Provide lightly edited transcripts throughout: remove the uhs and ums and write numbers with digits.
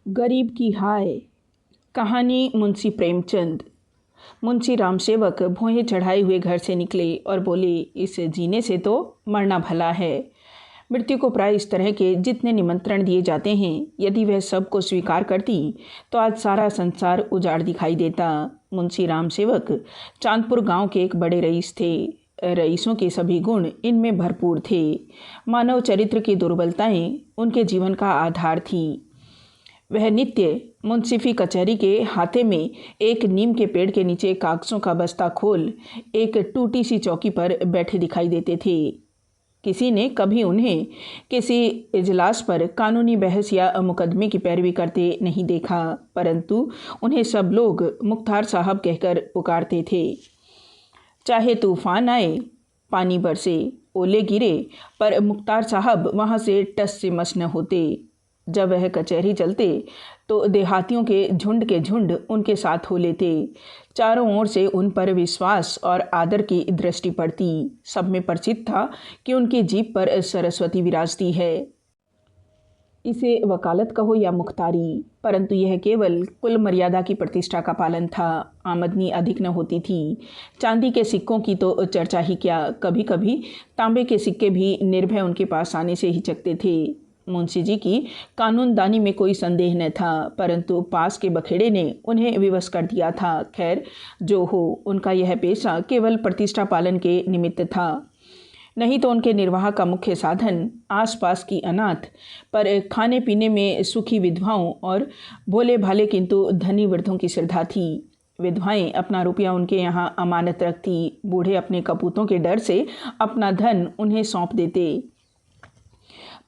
गरीब की हाय। कहानी मुंशी प्रेमचंद। मुंशी रामसेवक भोंहे चढ़ाए हुए घर से निकले और बोले, इस जीने से तो मरना भला है। मृत्यु को प्राय इस तरह के जितने निमंत्रण दिए जाते हैं, यदि वह सबको स्वीकार करती तो आज सारा संसार उजाड़ दिखाई देता। मुंशी रामसेवक चांदपुर गांव के एक बड़े रईस थे। रईसों के सभी गुण इनमें भरपूर थे। मानव चरित्र की दुर्बलताएं उनके जीवन का आधार थी। वह नित्य मुंसिफी कचहरी के हाथे में एक नीम के पेड़ के नीचे कागजों का बस्ता खोल एक टूटी सी चौकी पर बैठे दिखाई देते थे। किसी ने कभी उन्हें किसी इजलास पर कानूनी बहस या मुकदमे की पैरवी करते नहीं देखा, परंतु उन्हें सब लोग मुख्तार साहब कहकर पुकारते थे। चाहे तूफान आए, पानी बरसे, ओले गिरे, पर मुख्तार साहब वहाँ से टस से मस न होते। जब वह कचहरी चलते तो देहातियों के झुंड उनके साथ हो लेते। चारों ओर से उन पर विश्वास और आदर की दृष्टि पड़ती। सब में प्रसिद्ध था कि उनकी जीभ पर सरस्वती विराजती है। इसे वकालत कहो या मुख्तारी, परंतु यह केवल कुल मर्यादा की प्रतिष्ठा का पालन था। आमदनी अधिक न होती थी। चांदी के सिक्कों की तो चर्चा ही क्या, कभी कभी तांबे के सिक्के भी निर्भय उनके पास आने से हिचकते थे। मुंशी जी की कानूनदानी में कोई संदेह न था, परंतु पास के बखेड़े ने उन्हें विवश कर दिया था। खैर जो हो, उनका यह पेशा केवल प्रतिष्ठा पालन के निमित्त था, नहीं तो उनके निर्वाह का मुख्य साधन आसपास की अनाथ पर खाने पीने में सुखी विधवाओं और भोले भाले किंतु धनी वृद्धों की श्रद्धा थी। विधवाएं अपना रुपया उनके यहाँ अमानत रखती। बूढ़े अपने कपूतों के डर से अपना धन उन्हें सौंप देते,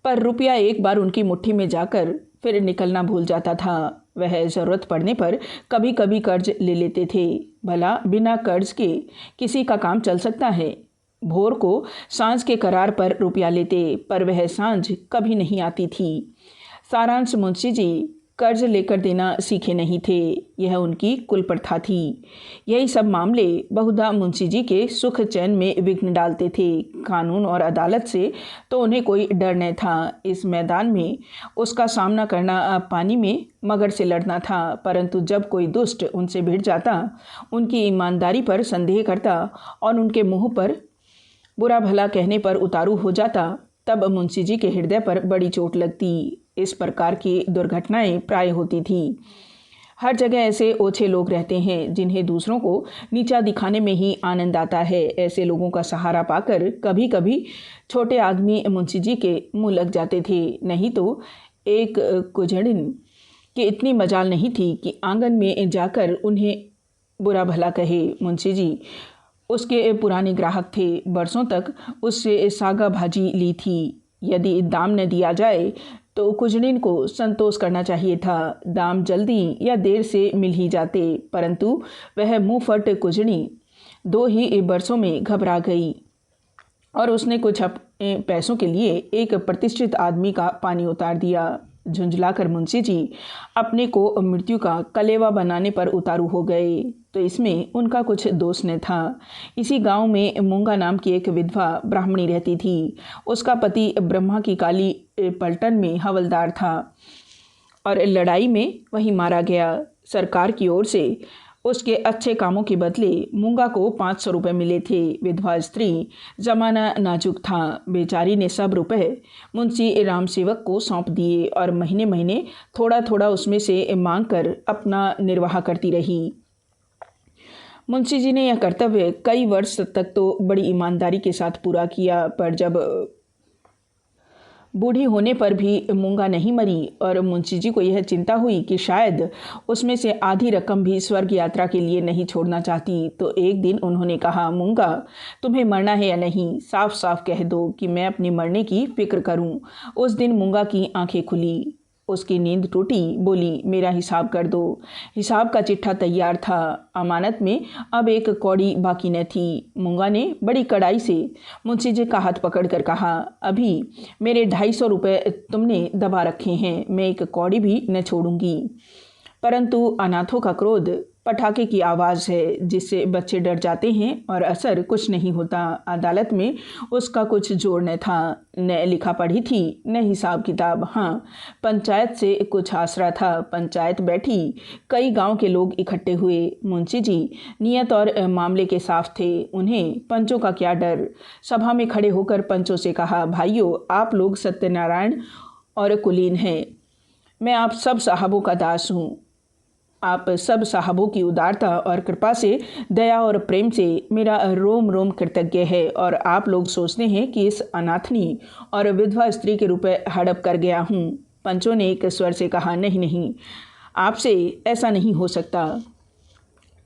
पर रुपया एक बार उनकी मुट्ठी में जाकर फिर निकलना भूल जाता था। वह ज़रूरत पड़ने पर कभी कभी कर्ज ले लेते थे। भला बिना कर्ज के किसी का काम चल सकता है। भोर को सांझ के करार पर रुपया लेते, पर वह सांझ कभी नहीं आती थी। सारांश, मुंशी जी कर्ज लेकर देना सीखे नहीं थे। यह उनकी कुल प्रथा थी। यही सब मामले बहुधा मुंशी जी के सुख चैन में विघ्न डालते थे। कानून और अदालत से तो उन्हें कोई डर न था। इस मैदान में उसका सामना करना पानी में मगर से लड़ना था, परंतु जब कोई दुष्ट उनसे भिड़ जाता, उनकी ईमानदारी पर संदेह करता और उनके मुँह पर बुरा भला कहने पर उतारू हो जाता, तब मुंशी जी के हृदय पर बड़ी चोट लगती। इस प्रकार की दुर्घटनाएं प्राय होती थी। हर जगह ऐसे ओछे लोग रहते हैं जिन्हें दूसरों को नीचा दिखाने में ही आनंद आता है। ऐसे लोगों का सहारा पाकर कभी कभी छोटे आदमी मुंशी जी के मुंह लग जाते थे। नहीं तो एक कुजड़िन की इतनी मजाल नहीं थी कि आंगन में जाकर उन्हें बुरा भला कहे। मुंशी जी उसके पुराने ग्राहक थे। बरसों तक उससे सागा भाजी ली थी। यदि दाम न दिया जाए तो कुजड़िन को संतोष करना चाहिए था। दाम जल्दी या देर से मिल ही जाते, परंतु वह मुंहफट कुजड़ी 2 ही बरसों में घबरा गई और उसने कुछ अपने पैसों के लिए एक प्रतिष्ठित आदमी का पानी उतार दिया। झुंझलाकर मुंशी जी अपने को मृत्यु का कलेवा बनाने पर उतारू हो गए, तो इसमें उनका कुछ दोष न था। इसी गांव में मूंगा नाम की एक विधवा ब्राह्मणी रहती थी। उसका पति ब्रह्मा की काली पलटन में हवलदार था और लड़ाई में वही मारा गया। सरकार की ओर से उसके अच्छे कामों के बदले मूंगा को 500 रुपये मिले थे। विधवा स्त्री, जमाना नाजुक था। बेचारी ने सब रुपए मुंशी रामसेवक को सौंप दिए और महीने महीने थोड़ा थोड़ा उसमें से मांग कर अपना निर्वाह करती रही। मुंशी जी ने यह कर्तव्य कई वर्ष तक तो बड़ी ईमानदारी के साथ पूरा किया, पर जब बूढ़ी होने पर भी मूंगा नहीं मरी और मुंशी जी को यह चिंता हुई कि शायद उसमें से आधी रकम भी स्वर्ग यात्रा के लिए नहीं छोड़ना चाहती, तो एक दिन उन्होंने कहा, मूंगा तुम्हें मरना है या नहीं, साफ साफ कह दो कि मैं अपने मरने की फिक्र करूं। उस दिन मूंगा की आंखें खुली, उसकी नींद टूटी। बोली, मेरा हिसाब कर दो। हिसाब का चिट्ठा तैयार था। अमानत में अब एक कौड़ी बाकी न थी। मूंगा ने बड़ी कड़ाई से मुंशी जी का हाथ पकड़कर कहा, अभी मेरे 250 रुपये तुमने दबा रखे हैं, मैं एक कौड़ी भी न छोड़ूंगी। परंतु अनाथों का क्रोध पटाखे की आवाज़ है जिससे बच्चे डर जाते हैं और असर कुछ नहीं होता। अदालत में उसका कुछ जोर न था, न लिखा पढ़ी थी, न हिसाब किताब। हाँ, पंचायत से कुछ आसरा था। पंचायत बैठी, कई गांव के लोग इकट्ठे हुए। मुंशी जी नियत और मामले के साफ थे, उन्हें पंचों का क्या डर। सभा में खड़े होकर पंचों से कहा, भाइयों, आप लोग सत्यनारायण और कुलीन हैं। मैं आप सब साहबों का दास हूँ। आप सब साहबों की उदारता और कृपा से, दया और प्रेम से मेरा रोम रोम कृतज्ञ है। और आप लोग सोचते हैं कि इस अनाथनी और विधवा स्त्री के रुपए हड़प कर गया हूँ। पंचों ने एक स्वर से कहा, नहीं नहीं, आपसे ऐसा नहीं हो सकता।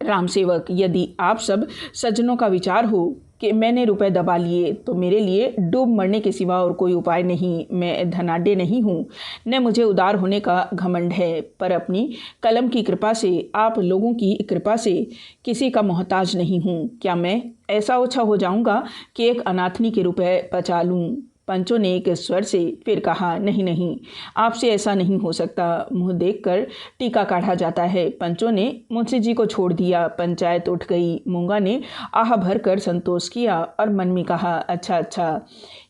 राम सेवक, यदि आप सब सज्जनों का विचार हो कि मैंने रुपए दबा लिए तो मेरे लिए डूब मरने के सिवा और कोई उपाय नहीं। मैं धनाढ्य नहीं हूँ, न मुझे उदार होने का घमंड है, पर अपनी कलम की कृपा से, आप लोगों की कृपा से किसी का मोहताज नहीं हूँ। क्या मैं ऐसा ओछा हो जाऊँगा कि एक अनाथनी के रुपए बचा लूँ? पंचों ने एक स्वर से फिर कहा, नहीं नहीं, आपसे ऐसा नहीं हो सकता। मुंह देखकर टीका काढ़ा जाता है। पंचों ने मुंशी जी को छोड़ दिया। पंचायत उठ गई। मूंगा ने आह भर कर संतोष किया और मन में कहा, अच्छा अच्छा,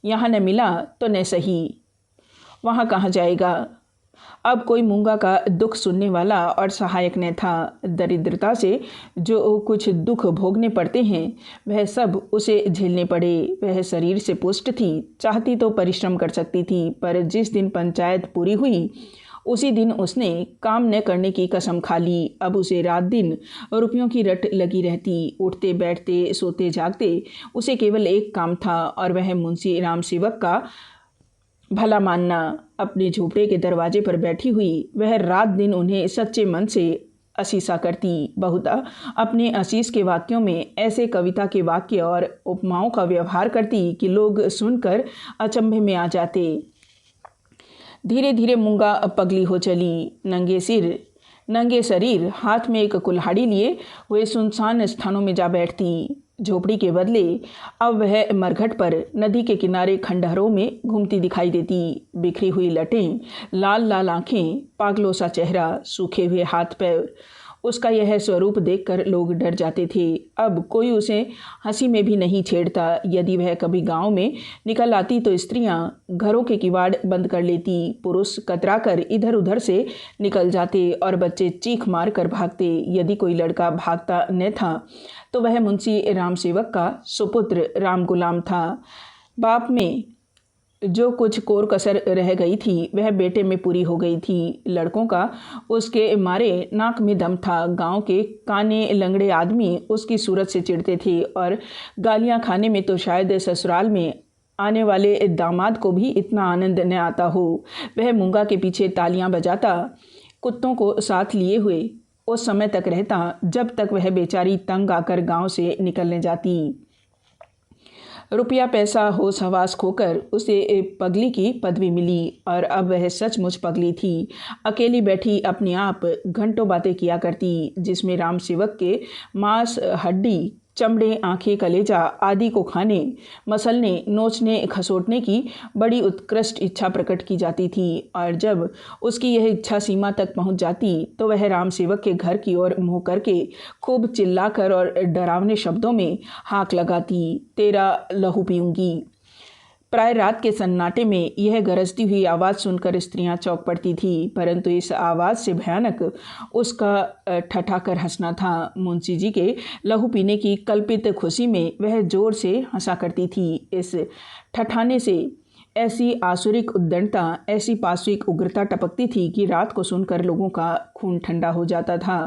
यहाँ न मिला तो न सही, वहाँ कहाँ जाएगा। अब कोई मूंगा का दुख सुनने वाला और सहायक न था। दरिद्रता से जो कुछ दुख भोगने पड़ते हैं वह सब उसे झेलने पड़े। वह शरीर से पुष्ट थी, चाहती तो परिश्रम कर सकती थी, पर जिस दिन पंचायत पूरी हुई उसी दिन उसने काम न करने की कसम खा ली। अब उसे रात दिन रुपयों की रट लगी रहती। उठते बैठते सोते जागते उसे केवल एक काम था, और वह मुंशी राम सेवक का भला मानना। अपने झोपड़े के दरवाजे पर बैठी हुई वह रात दिन उन्हें सच्चे मन से असीसा करती। बहुधा अपने असीस के वाक्यों में ऐसे कविता के वाक्य और उपमाओं का व्यवहार करती कि लोग सुनकर अचंभे में आ जाते। धीरे धीरे मूंगा पगली हो चली। नंगे शरीर, हाथ में एक कुल्हाड़ी लिए हुए सुनसान स्थानों में जा बैठती। झोपड़ी के बदले अब वह मरघट पर नदी के किनारे खंडहरों में घूमती दिखाई देती। बिखरी हुई लटें, लाल लाल आंखें, पागलों सा चेहरा, सूखे हुए हाथ पैर। उसका यह स्वरूप देखकर लोग डर जाते थे। अब कोई उसे हंसी में भी नहीं छेड़ता। यदि वह कभी गांव में निकल आती तो स्त्रियां घरों के किवाड़ बंद कर लेती, पुरुष कतराकर इधर उधर से निकल जाते और बच्चे चीख मार कर भागते। यदि कोई लड़का भागता न था तो वह मुंशी राम सेवक का सुपुत्र राम गुलाम था। बाप में जो कुछ कोर कसर रह गई थी वह बेटे में पूरी हो गई थी। लड़कों का उसके मारे नाक में दम था। गांव के काने लंगड़े आदमी उसकी सूरत से चिढ़ते थे, और गालियां खाने में तो शायद ससुराल में आने वाले दामाद को भी इतना आनंद न आता हो। वह मूंगा के पीछे तालियां बजाता, कुत्तों को साथ लिए हुए उस समय तक रहता जब तक वह बेचारी तंग आकर गांव से निकलने जाती। रुपया पैसा होश हवास खोकर उसे पगली की पदवी मिली, और अब वह सचमुच पगली थी। अकेली बैठी अपने आप घंटों बातें किया करती, जिसमें राम सेवक के मांस, हड्डी, चमड़े, आंखें, कलेजा आदि को खाने, मसलने, नोचने, खसोटने की बड़ी उत्कृष्ट इच्छा प्रकट की जाती थी। और जब उसकी यह इच्छा सीमा तक पहुंच जाती तो वह राम सेवक के घर की ओर मुँह करके खूब चिल्लाकर और डरावने शब्दों में हाक लगाती, तेरा लहू पीऊंगी। प्राय रात के सन्नाटे में यह गरजती हुई आवाज़ सुनकर स्त्रियां चौंक पड़ती थी, परंतु इस आवाज़ से भयानक उसका ठठाकर हंसना था। मुंशी जी के लहू पीने की कल्पित खुशी में वह जोर से हंसा करती थी। इस ठठाने से ऐसी आसुरिक उद्दंडता, ऐसी पाशविक उग्रता टपकती थी कि रात को सुनकर लोगों का खून ठंडा हो जाता था।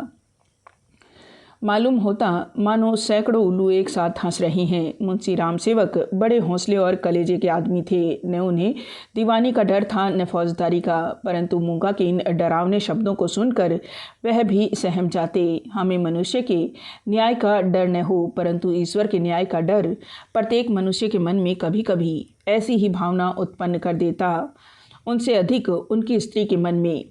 मालूम होता मानो सैकड़ों उल्लू एक साथ हंस रहे हैं। मुंशी राम सेवक बड़े हौसले और कलेजे के आदमी थे। न उन्हें दीवानी का डर था न फौजदारी का, परंतु मूंगा के इन डरावने शब्दों को सुनकर वह भी सहम जाते। हमें मनुष्य के न्याय का डर न हो, परंतु ईश्वर के न्याय का डर प्रत्येक मनुष्य के मन में कभी कभी ऐसी ही भावना उत्पन्न कर देता। उनसे अधिक उनकी स्त्री के मन में।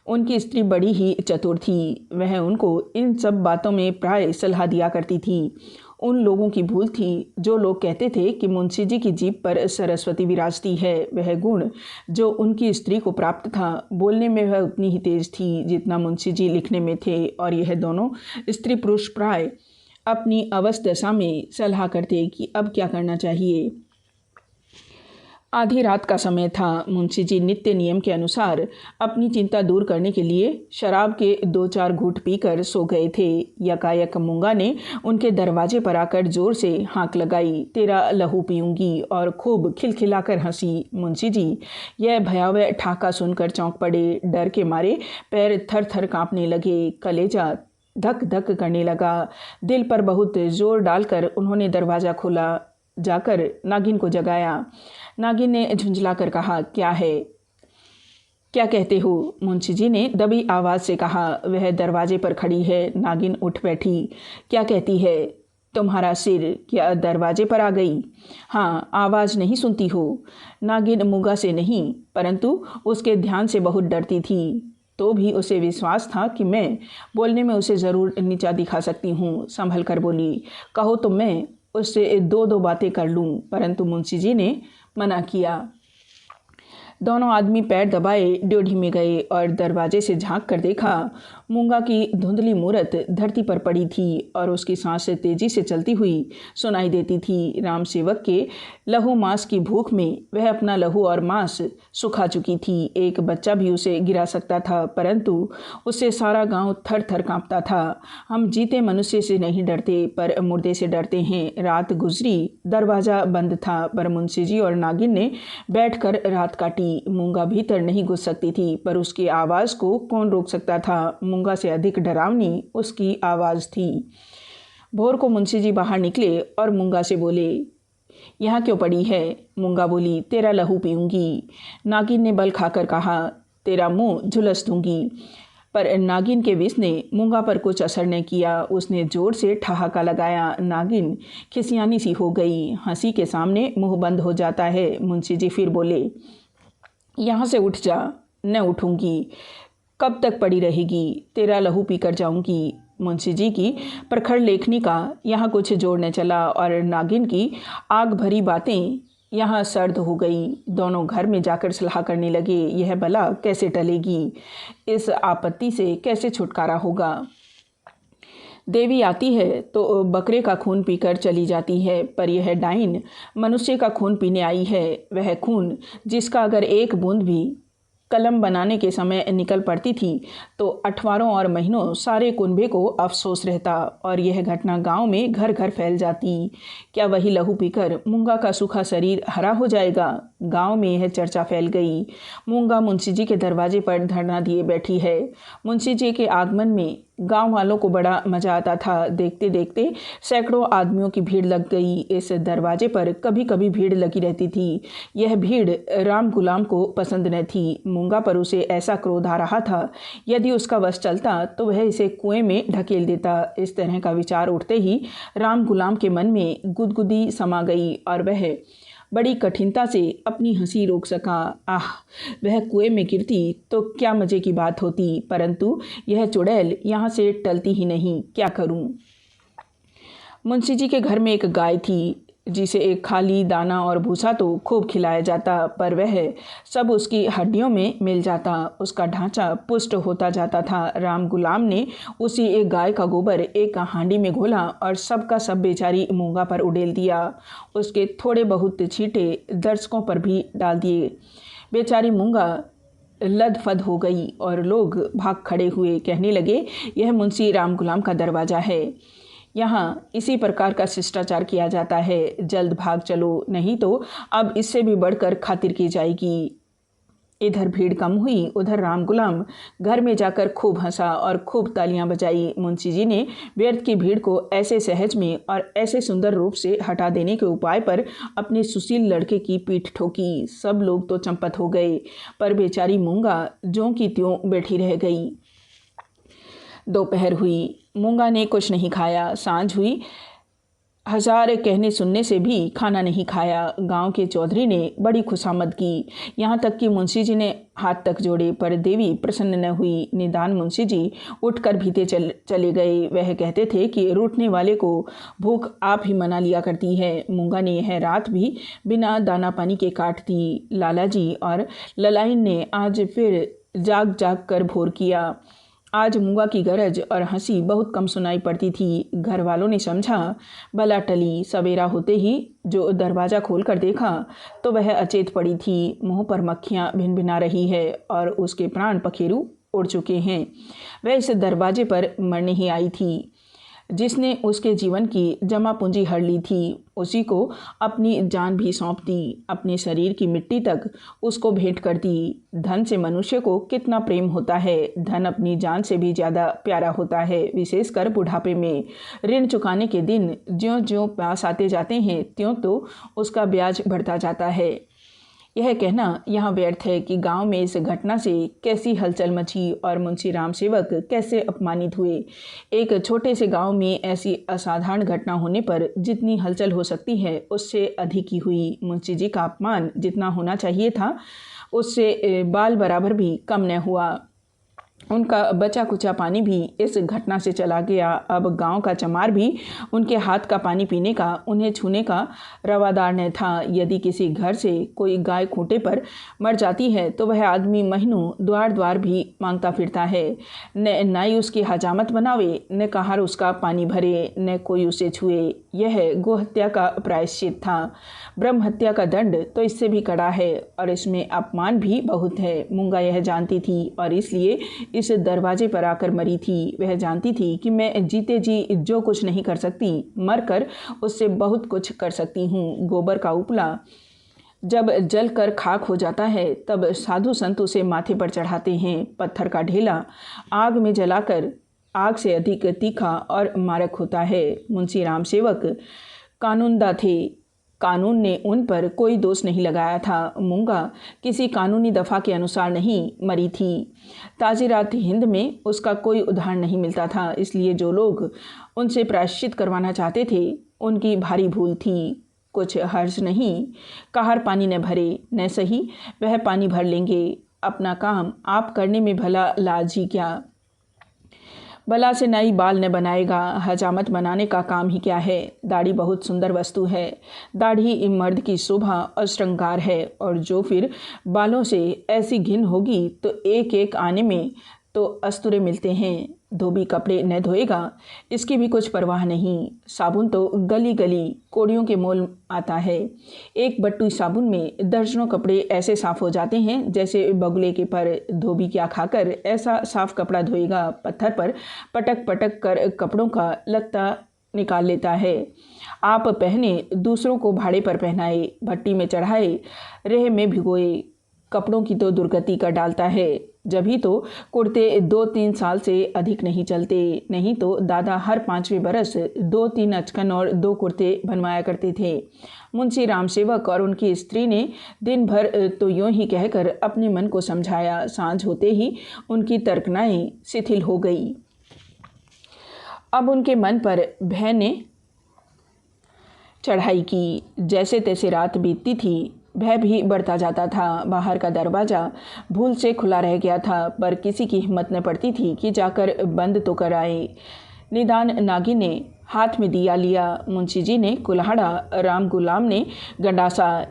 उनकी स्त्री बड़ी ही चतुर थी। वह उनको इन सब बातों में प्राय सलाह दिया करती थी। उन लोगों की भूल थी जो लोग कहते थे कि मुंशी जी की जीभ पर सरस्वती विराजती है। वह गुण जो उनकी स्त्री को प्राप्त था, बोलने में वह उतनी ही तेज थी जितना मुंशी जी लिखने में थे, और यह दोनों स्त्री पुरुष प्राय अपनी अवस्था दशा में सलाह करते कि अब क्या करना चाहिए। आधी रात का समय था। मुंशी जी नित्य नियम के अनुसार अपनी चिंता दूर करने के लिए शराब के 2-4 घूंट पीकर सो गए थे। यकायक मूंगा ने उनके दरवाजे पर आकर जोर से हाँक लगाई, तेरा लहू पीऊंगी, और खूब खिलखिलाकर हंसी। मुंशी जी यह भयावह ठाका सुनकर चौंक पड़े। डर के मारे पैर थर थर काँपने लगे, कलेजा धक धक करने लगा। दिल पर बहुत जोर डालकर उन्होंने दरवाज़ा खोला, जाकर नागिन को जगाया। नागिन ने झुंझलाकर कहा, क्या है, क्या कहते हो? मुंशी जी ने दबी आवाज़ से कहा। वह दरवाजे पर खड़ी है। नागिन उठ बैठी। क्या कहती है? तुम्हारा सिर क्या दरवाजे पर आ गई? हाँ, आवाज़ नहीं सुनती हो? नागिन मूंगा से नहीं परंतु उसके ध्यान से बहुत डरती थी, तो भी उसे विश्वास था कि मैं बोलने में उसे ज़रूर नीचा दिखा सकती हूँ। संभल कर बोली, कहो तो मैं उससे 2-2 बातें कर लूँ। परंतु मुंशी जी ने मना किया। दोनों आदमी पैर दबाए ड्योढ़ी में गए और दरवाजे से झांक कर देखा। मूंगा की धुंधली मूरत धरती पर पड़ी थी और उसकी सांस तेजी से चलती हुई सुनाई देती थी। राम सेवक के लहू मांस की भूख में वह अपना लहू और मांस सुखा चुकी थी। एक बच्चा भी उसे गिरा सकता था, परंतु उससे सारा गांव थर थर कांपता था। हम जीते मनुष्य से नहीं डरते, पर मुर्दे से डरते हैं। रात गुजरी, दरवाज़ा बंद था, पर मुंशी जी और नागिन ने बैठकर रात काटी। मूंगा भीतर नहीं घुस सकती थी, पर उसकी आवाज़ को कौन रोक सकता था? मूंगा से अधिक डरावनी उसकी आवाज़ थी। भोर को मुंशी जी बाहर निकले और मूंगा से बोले, यहाँ क्यों पड़ी है? मूंगा बोली, तेरा लहू पीऊंगी। नागिन ने बल खाकर कहा, तेरा मुंह झुलस दूंगी। पर नागिन के विष ने मूंगा पर कुछ असर न किया। उसने जोर से ठहाका लगाया। नागिन खिसियानी सी हो गई। हंसी के सामने मुंह बंद हो जाता है। मुंशी जी फिर बोले, यहाँ से उठ जा। न उठूंगी। कब तक पड़ी रहेगी? तेरा लहू पीकर जाऊंगी। मुंशी जी की प्रखर लेखनी का यहाँ कुछ जोर न चला और नागिन की आग भरी बातें यहाँ सर्द हो गई। दोनों घर में जाकर सलाह करने लगे, यह बला कैसे टलेगी? इस आपत्ति से कैसे छुटकारा होगा? देवी आती है तो बकरे का खून पीकर चली जाती है, पर यह डाइन मनुष्य का खून पीने आई है। वह खून जिसका अगर एक बूंद भी कलम बनाने के समय निकल पड़ती थी तो अठवारों और महीनों सारे कुनबे को अफसोस रहता और यह घटना गांव में घर घर फैल जाती। क्या वही लहू पीकर मूंगा का सूखा शरीर हरा हो जाएगा? गांव में यह चर्चा फैल गई। मूंगा मुंशी जी के दरवाजे पर धरना दिए बैठी है। मुंशी जी के आगमन में गांव वालों को बड़ा मजा आता था। देखते देखते सैकड़ों आदमियों की भीड़ लग गई। इस दरवाजे पर कभी कभी भीड़ लगी रहती थी। यह भीड़ राम गुलाम को पसंद न थी। मूंगा पर उसे ऐसा क्रोध आ रहा था, यदि उसका वश चलता तो वह इसे कुएं में ढकेल देता। इस तरह का विचार उठते ही राम गुलाम के मन में गुदगुदी समा गई और वह बड़ी कठिनता से अपनी हंसी रोक सका। आह, वह कुएं में गिरती तो क्या मज़े की बात होती, परंतु यह चुड़ैल यहाँ से टलती ही नहीं। क्या करूँ? मुंशी जी के घर में एक गाय थी जिसे एक खाली दाना और भूसा तो खूब खिलाया जाता, पर वह सब उसकी हड्डियों में मिल जाता। उसका ढांचा पुष्ट होता जाता था। राम गुलाम ने उसी एक गाय का गोबर एक हांडी में घोला और सब का सब बेचारी मूंगा पर उड़ेल दिया। उसके थोड़े बहुत छींटे दर्शकों पर भी डाल दिए। बेचारी मूंगा लदफद हो गई और लोग भाग खड़े हुए, कहने लगे, यह मुंशी राम गुलाम का दरवाज़ा है। यहाँ इसी प्रकार का शिष्टाचार किया जाता है। जल्द भाग चलो, नहीं तो अब इससे भी बढ़कर खातिर की जाएगी। इधर भीड़ कम हुई, उधर राम गुलाम घर में जाकर खूब हंसा और खूब तालियां बजाई। मुंशी जी ने व्यर्थ की भीड़ को ऐसे सहज में और ऐसे सुंदर रूप से हटा देने के उपाय पर अपने सुशील लड़के की पीठ ठोकी। सब लोग तो चंपत हो गए, पर बेचारी मूंगा ज्यों की त्यों बैठी रह गई। दोपहर हुई, मूंगा ने कुछ नहीं खाया। सांझ हुई, हजार कहने सुनने से भी खाना नहीं खाया। गांव के चौधरी ने बड़ी खुशामद की, यहाँ तक कि मुंशी जी ने हाथ तक जोड़े, पर देवी प्रसन्न न हुई। निदान मुंशी जी उठकर भीते चले गए। वह कहते थे कि रूठने वाले को भूख आप ही मना लिया करती है। मूंगा ने यह रात भी बिना दाना पानी के काट दी। लाला जी और ललाइन ने आज फिर जाग जाग कर भोर किया। आज मूंगा की गरज और हंसी बहुत कम सुनाई पड़ती थी। घर वालों ने समझा बला टली। सवेरा होते ही जो दरवाज़ा खोल कर देखा तो वह अचेत पड़ी थी। मुंह पर मक्खियाँ भिनभिना रही है और उसके प्राण पखेरु उड़ चुके हैं। वह इस दरवाजे पर मरने ही आई थी। जिसने उसके जीवन की जमा पूंजी हड़ ली थी, उसी को अपनी जान भी सौंप दी। अपने शरीर की मिट्टी तक उसको भेंट कर दी। धन से मनुष्य को कितना प्रेम होता है। धन अपनी जान से भी ज़्यादा प्यारा होता है, विशेषकर बुढ़ापे में। ऋण चुकाने के दिन ज्यों ज्यों पास आते जाते हैं, त्यों तो उसका ब्याज बढ़ता जाता है। यह कहना यहाँ व्यर्थ है कि गांव में इस घटना से कैसी हलचल मची और मुंशी राम सेवक कैसे अपमानित हुए। एक छोटे से गांव में ऐसी असाधारण घटना होने पर जितनी हलचल हो सकती है, उससे अधिक ही हुई। मुंशी जी का अपमान जितना होना चाहिए था, उससे बाल बराबर भी कम न हुआ। उनका बचा कुचा पानी भी इस घटना से चला गया। अब गांव का चमार भी उनके हाथ का पानी पीने का, उन्हें छूने का रवादार न था। यदि किसी घर से कोई गाय खूंटे पर मर जाती है तो वह आदमी महीनों द्वार द्वार भी मांगता फिरता है। न नाई उसकी हजामत बनावे, न कहार उसका पानी भरे, न कोई उसे छुए। यह गोहत्या का प्रायश्चित था। ब्रह्म हत्या का दंड तो इससे भी कड़ा है और इसमें अपमान भी बहुत है। मूंगा यह जानती थी और इसलिए इस दरवाजे पर आकर मरी थी। वह जानती थी कि मैं जीते जी जो कुछ नहीं कर सकती, मरकर उससे बहुत कुछ कर सकती हूँ। गोबर का उपला जब जल कर खाक हो जाता है, तब साधु संत उसे माथे पर चढ़ाते हैं। पत्थर का ढेला आग में जलाकर आग से अधिक तीखा और मारक होता है। मुंशी राम सेवक कानूनदा थे। कानून ने उन पर कोई दोष नहीं लगाया था। मूंगा किसी कानूनी दफ़ा के अनुसार नहीं मरी थी। ताज़ीरात हिंद में उसका कोई उदाहरण नहीं मिलता था, इसलिए जो लोग उनसे प्रायश्चित करवाना चाहते थे, उनकी भारी भूल थी। कुछ हर्ज नहीं, कहार पानी न भरे न सही, वह पानी भर लेंगे। अपना काम आप करने में भला लाज ही क्या। बला से नाई बाल न बनाएगा, हजामत बनाने का काम ही क्या है। दाढ़ी बहुत सुंदर वस्तु है। दाढ़ी मर्द की शोभा और श्रृंगार है, और जो फिर बालों से ऐसी घिन होगी तो एक एक आने में तो अस्तुरे मिलते हैं। धोबी कपड़े न धोएगा, इसकी भी कुछ परवाह नहीं। साबुन तो गली गली कोड़ियों के मोल आता है। एक बट्टू साबुन में दर्जनों कपड़े ऐसे साफ हो जाते हैं जैसे बगुले के पर। धोबी क्या खाकर ऐसा साफ कपड़ा धोएगा। पत्थर पर पटक पटक कर कपड़ों का लत्ता निकाल लेता है। आप पहने, दूसरों को भाड़े पर पहनाए, भट्टी में चढ़ाए, रेह में भिगोए, कपड़ों की तो दुर्गति कर डालता है। जब ही तो कुर्ते 2-3 साल से अधिक नहीं चलते, नहीं तो दादा हर 5वें बरस 2-3 अचकन और 2 कुर्ते बनवाया करते थे। मुंशी राम सेवक और उनकी स्त्री ने दिन भर तो यूं ही कहकर अपने मन को समझाया। सांझ होते ही उनकी तर्कनाएं शिथिल हो गई। अब उनके मन पर भय ने चढ़ाई की। जैसे तैसे रात बीतती थी, भय भी बढ़ता जाता था। बाहर का दरवाज़ा भूल से खुला रह गया था, पर किसी की हिम्मत न पड़ती थी कि जाकर बंद तो कराए। निदान नागी ने हाथ में दिया लिया, मुंशी जी ने कुल्हाड़ा, राम गुलाम ने गंडासा।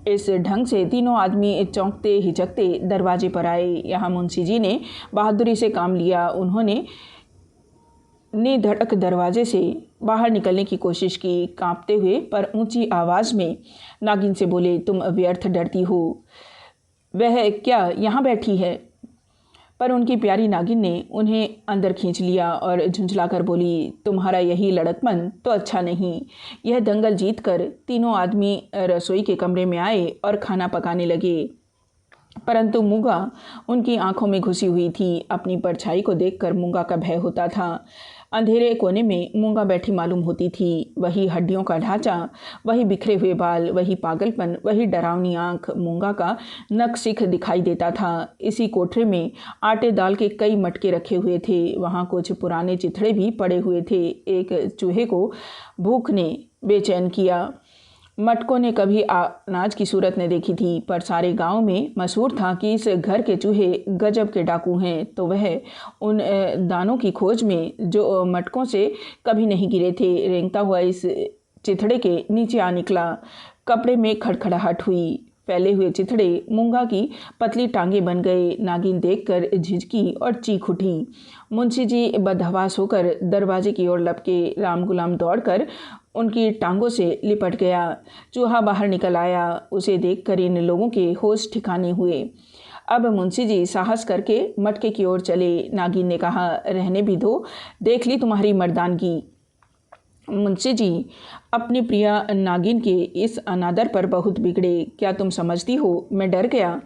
इस ढंग से तीनों आदमी चौंकते हिचकते दरवाजे पर आए। यहाँ मुंशी जी ने बहादुरी से काम लिया। उन्होंने निधड़क दरवाजे से बाहर निकलने की कोशिश की, कांपते हुए पर ऊंची आवाज़ में नागिन से बोले, तुम व्यर्थ डरती हो, वह क्या यहाँ बैठी है। पर उनकी प्यारी नागिन ने उन्हें अंदर खींच लिया और झुंझलाकर बोली, तुम्हारा यही लड़कपन तो अच्छा नहीं। यह दंगल जीत कर तीनों आदमी रसोई के कमरे में आए और खाना पकाने लगे, परंतु मूंगा उनकी आंखों में घुसी हुई थी। अपनी परछाई को देखकर मूंगा का भय होता था। अंधेरे कोने में मूंगा बैठी मालूम होती थी। वही हड्डियों का ढांचा, वही बिखरे हुए बाल, वही पागलपन, वही डरावनी आंख। मूंगा का नक सिख दिखाई देता था। इसी कोठरे में आटे दाल के कई मटके रखे हुए थे। वहाँ कुछ पुराने चिथड़े भी पड़े हुए थे। एक चूहे को भूख ने बेचैन किया। मटकों ने कभी अनाज की सूरत न देखी थी, पर सारे गांव में मशहूर था कि इस घर के चूहे गजब के डाकू हैं। तो वह उन दानों की खोज में जो मटकों से कभी नहीं गिरे थे, रेंगता हुआ इस चिथड़े के नीचे आ निकला। कपड़े में खड़खड़ाहट हुई। फैले हुए चिथड़े मूंगा की पतली टांगे बन गए। नागिन देखकर झिझकी और चीख उठी। मुंशी जी बदहवास होकर दरवाजे की ओर लपके। राम गुलाम दौड़कर उनकी टांगों से लिपट गया। चूहा बाहर निकल आया। उसे देखकर इन लोगों के होश ठिकाने हुए। अब मुंशी जी साहस करके मटके की ओर चले। नागिन ने कहा, रहने भी दो, देख ली तुम्हारी मर्दानगी। मुंशी जी अपनी प्रिया नागिन के इस अनादर पर बहुत बिगड़े। क्या तुम समझती हो मैं डर गया?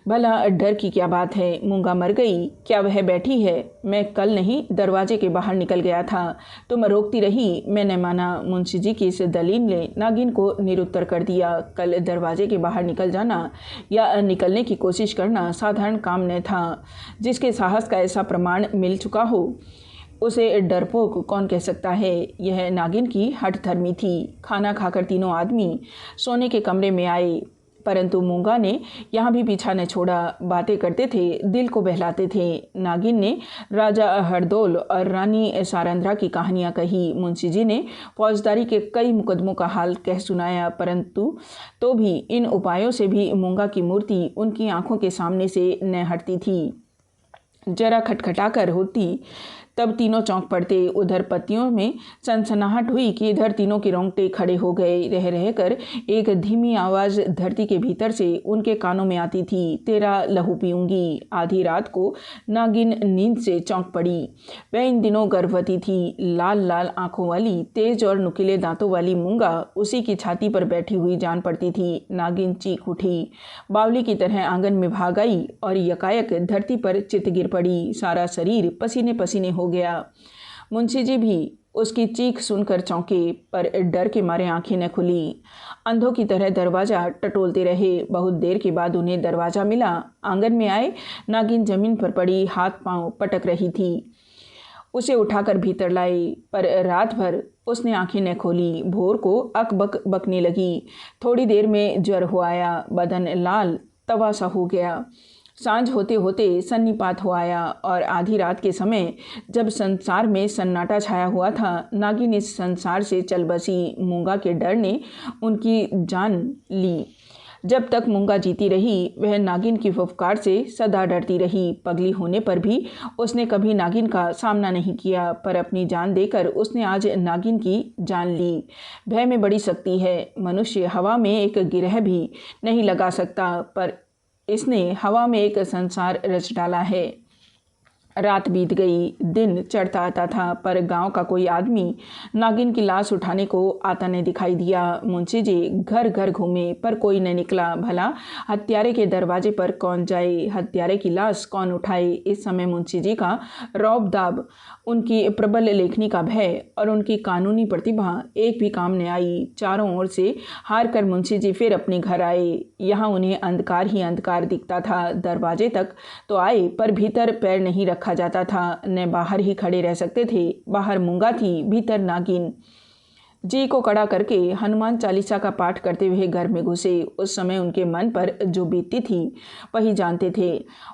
भला डर की क्या बात है? मूंगा मर गई, क्या वह बैठी है? मैं कल नहीं दरवाजे के बाहर निकल गया था, तुम रोकती रही, मैंने माना। मुंशी जी की इस दलील ने नागिन को निरुत्तर कर दिया। कल दरवाजे के बाहर निकल जाना या निकलने की कोशिश करना साधारण काम न था। जिसके साहस का ऐसा प्रमाण मिल चुका हो उसे डरपोक कौन कह सकता है? यह नागिन की हठधर्मी थी। खाना खाकर तीनों आदमी सोने के कमरे में आए, परंतु मूंगा ने यहाँ भी पीछा न छोड़ा। बातें करते थे, दिल को बहलाते थे। नागिन ने राजा हरदौल और रानी सारंद्रा की कहानियाँ कही। मुंशी जी ने फौजदारी के कई मुकदमों का हाल कह सुनाया, परंतु तो भी इन उपायों से भी मूंगा की मूर्ति उनकी आंखों के सामने से न हटती थी। जरा खटखटाकर होती तब तीनों चौंक पड़ते। उधर पत्तियों में सनसनाहट हुई कि इधर तीनों के रोंगटे खड़े हो गए। रह रहकर एक धीमी आवाज़ धरती के भीतर से उनके कानों में आती थी, तेरा लहू पीऊंगी। आधी रात को नागिन नींद से चौंक पड़ी। वह इन दिनों गर्भवती थी। लाल लाल आंखों वाली, तेज और नुकीले दांतों वाली मूंगा उसी की छाती पर बैठी हुई जान पड़ती थी। नागिन चीख उठी, बावली की तरह आंगन में भाग आई और यकायक धरती पर चित गिर पड़ी। सारा शरीर पसीने पसीने हो गया। मुंशी जी भी उसकी चीख सुनकर चौंके, पर डर के मारे आंखें न खुली। अंधों की तरह दरवाज़ा टटोलते रहे। बहुत देर के बाद उन्हें दरवाज़ा मिला। आंगन में आए, नागिन जमीन पर पड़ी हाथ पांव पटक रही थी। उसे उठाकर भीतर लाए, पर रात भर उसने आंखें न खोली। भोर को अकबक बकने लगी। थोड़ी देर में ज्वर हो आया, बदन लाल तवा सा हो गया। सांझ होते होते सन्निपात हो आया और आधी रात के समय जब संसार में सन्नाटा छाया हुआ था, नागिन इस संसार से चल बसी। मूंगा के डर ने उनकी जान ली। जब तक मूंगा जीती रही, वह नागिन की फुफकार से सदा डरती रही। पगली होने पर भी उसने कभी नागिन का सामना नहीं किया, पर अपनी जान देकर उसने आज नागिन की जान ली। भय में बड़ी शक्ति है। मनुष्य हवा में एक गिरह भी नहीं लगा सकता, पर इसने हवा में एक संसार रच डाला है। रात बीत गई, दिन चढ़ता आता था, पर गांव का कोई आदमी नागिन की लाश उठाने को आता न दिखाई दिया। मुंशी जी घर घर घूमे, पर कोई न निकला। भला हत्यारे के दरवाजे पर कौन जाए, हत्यारे की लाश कौन उठाए? इस समय मुंशी जी का रौब दाब, उनकी प्रबल लेखनी का भय और उनकी कानूनी प्रतिभा एक भी काम न आई। चारों ओर से हार कर मुंशी जी फिर अपने घर आए। यहाँ उन्हें अंधकार ही अंधकार दिखता था। दरवाजे तक तो आए, पर भीतर पैर नहीं रखा जाता था। न बाहर ही खड़े रह सकते थे। बाहर मूंगा थी, भीतर नागिन। जी को कड़ा करके हनुमान चालीसा का पाठ करते हुए घर में घुसे। उस समय उनके मन पर जो बीतती थी वही जानते थे।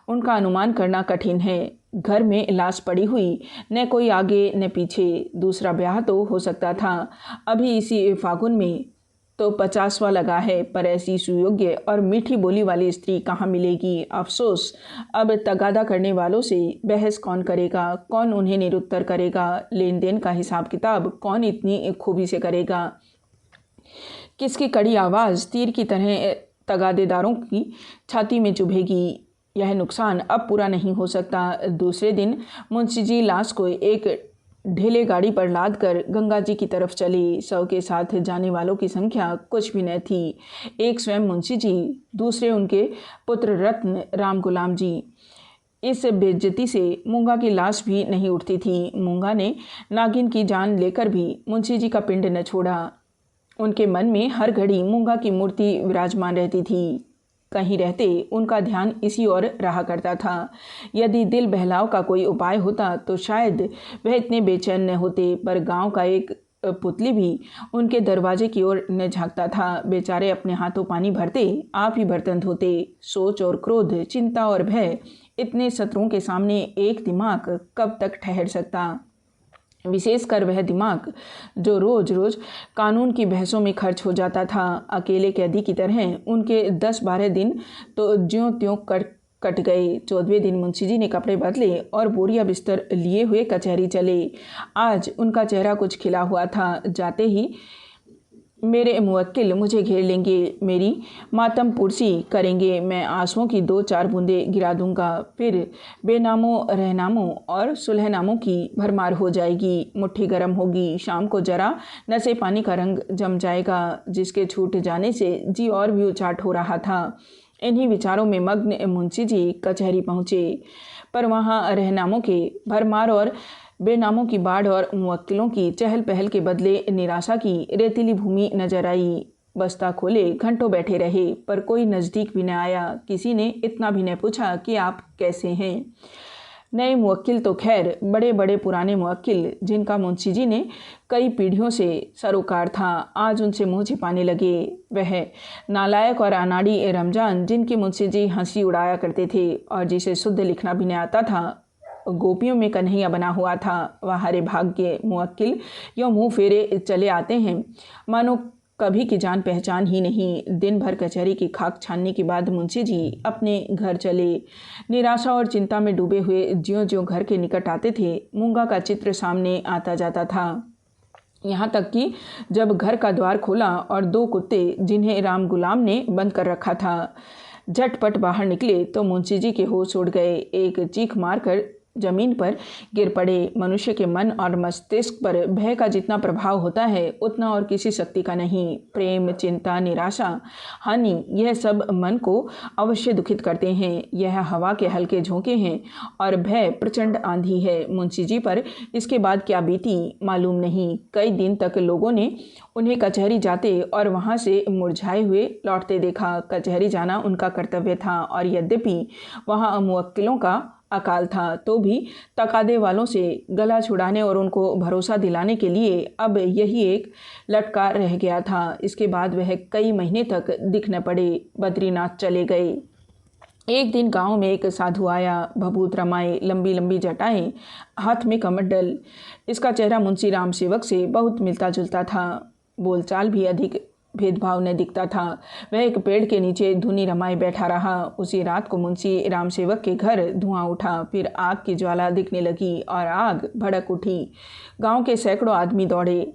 उनका अनुमान करना कठिन है। घर में लाश पड़ी हुई, न कोई आगे न पीछे। दूसरा ब्याह तो हो सकता था अभी इसी फागुन में, तो 50वां लगा है, पर ऐसी सुयोग्य और मीठी बोली वाली स्त्री कहाँ मिलेगी? अफसोस, अब तगादा करने वालों से बहस कौन करेगा? कौन उन्हें निरुत्तर करेगा? लेन देन का हिसाब किताब कौन इतनी खूबी से करेगा? किसकी कड़ी आवाज़ तीर की तरह तगादेदारों की छाती में चुभेगी? यह नुकसान अब पूरा नहीं हो सकता। दूसरे दिन मुंशी जी लाश को एक ढेले गाड़ी पर लाद कर गंगा जी की तरफ चले। शव के साथ जाने वालों की संख्या कुछ भी न थी। एक स्वयं मुंशी जी, दूसरे उनके पुत्र रत्न राम गुलाम जी। इस बेइज्जती से मूंगा की लाश भी नहीं उठती थी। मूंगा ने नागिन की जान लेकर भी मुंशी जी का पिंड न छोड़ा। उनके मन में हर घड़ी मूंगा की मूर्ति विराजमान रहती थी। कहीं रहते उनका ध्यान इसी ओर रहा करता था। यदि दिल बहलाव का कोई उपाय होता तो शायद वह इतने बेचैन न होते, पर गांव का एक पुतली भी उनके दरवाजे की ओर न झांकता था। बेचारे अपने हाथों पानी भरते, आप ही बर्तन धोते। सोच और क्रोध, चिंता और भय, इतने शत्रुओं के सामने एक दिमाग कब तक ठहर सकता? विशेषकर वह दिमाग जो रोज रोज कानून की बहसों में खर्च हो जाता था। अकेले कैदी की तरह उनके 10-12 दिन तो ज्यों त्यों कट गए। 14वें दिन मुंशी जी ने कपड़े बदले और बोरिया बिस्तर लिए हुए कचहरी चले। आज उनका चेहरा कुछ खिला हुआ था। जाते ही मेरे मुवक्किल मुझे घेर लेंगे, मेरी मातम पुरसी करेंगे, मैं आंसुओं की 2-4 बूंदें गिरा दूंगा, फिर बेनामों रहनामों और सुलहनामों की भरमार हो जाएगी। मुट्ठी गर्म होगी, शाम को जरा नशे पानी का रंग जम जाएगा। जिसके छूट जाने से जी और भी उचाट हो रहा था। इन्हीं विचारों में मग्न मुंशी जी कचहरी पहुँचे, पर वहाँ रहनामों के भरमार और बेनामों की बाढ़ और मुवक्किलों की चहल पहल के बदले निराशा की रेतीली भूमि नजर आई। बस्ता खोले घंटों बैठे रहे, पर कोई नज़दीक भी न आया। किसी ने इतना भी न पूछा कि आप कैसे हैं। नए मुवक्किल तो खैर बड़े बड़े पुराने मुवक्किल, जिनका मुंशी जी ने कई पीढ़ियों से सरोकार था, आज उनसे मुँह छिपाने लगे। वह नालायक और अनाड़ी रमजान, जिनकी मुंशी जी हंसी उड़ाया करते थे और जिसे शुद्ध लिखना भी न आता था, गोपियों में कन्हैया बना हुआ था। वह हरे भाग्य मुवक्किल यो मुँह फेरे चले आते हैं, मानो कभी की जान पहचान ही नहीं। दिन भर कचहरी की खाक छानने के बाद मुंशी जी अपने घर चले। निराशा और चिंता में डूबे हुए ज्यों ज्यों घर के निकट आते थे, मूंगा का चित्र सामने आता जाता था। यहाँ तक कि जब घर का द्वार खोला और 2 कुत्ते, जिन्हें राम गुलाम ने बंद कर रखा था, झटपट बाहर निकले तो मुंशी जी के होश उड़ गए। एक चीख मारकर जमीन पर गिर पड़े। मनुष्य के मन और मस्तिष्क पर भय का जितना प्रभाव होता है, उतना और किसी शक्ति का नहीं। प्रेम, चिंता, निराशा, हानि, यह सब मन को अवश्य दुखित करते हैं। यह हवा के हल्के झोंके हैं और भय प्रचंड आंधी है। मुंशी जी पर इसके बाद क्या बीती मालूम नहीं। कई दिन तक लोगों ने उन्हें कचहरी जाते और वहाँ से मुरझाए हुए लौटते देखा। कचहरी जाना उनका कर्तव्य था, और यद्यपि वहाँ मुवक्किलों का अकाल था, तो भी तकादे वालों से गला छुड़ाने और उनको भरोसा दिलाने के लिए अब यही एक लटका रह गया था। इसके बाद वह कई महीने तक दिख न पड़े। बद्रीनाथ चले गए। एक दिन गांव में एक साधु आया, भभूत रमाए, लंबी लंबी जटाएं, हाथ में कमंडल। इसका चेहरा मुंशी राम सेवक से बहुत मिलता जुलता था। बोलचाल भी अधिक भेदभाव न दिखता था। वह एक पेड़ के नीचे धुनी रमाए बैठा रहा। उसी रात को मुंशी राम सेवक के घर धुआं उठा, फिर आग की ज्वाला दिखने लगी और आग भड़क उठी। गांव के सैकड़ों आदमी दौड़े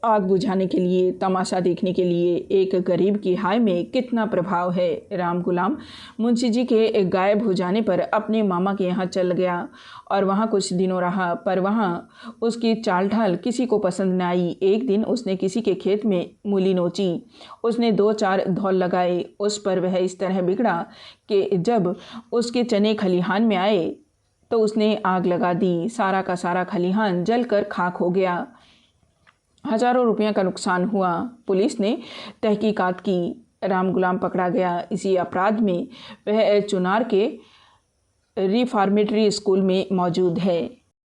आग बुझाने के लिए, तमाशा देखने के लिए। एक गरीब की हाय में कितना प्रभाव है। राम गुलाम मुंशी जी के गायब हो जाने पर अपने मामा के यहाँ चल गया और वहाँ कुछ दिनों रहा, पर वहाँ उसकी चाल ढाल किसी को पसंद न आई। एक दिन उसने किसी के खेत में मूली नोची। उसने 2-4 धौल लगाए। उस पर वह इस तरह बिगड़ा कि जब उसके चने खलिहान में आए तो उसने आग लगा दी। सारा का सारा खलिहान जलकर खाक हो गया। हजारों रुपयों का नुकसान हुआ। पुलिस ने तहकीकात की। राम गुलाम पकड़ा गया। इसी अपराध में वह चुनार के रिफॉर्मेटरी स्कूल में मौजूद है।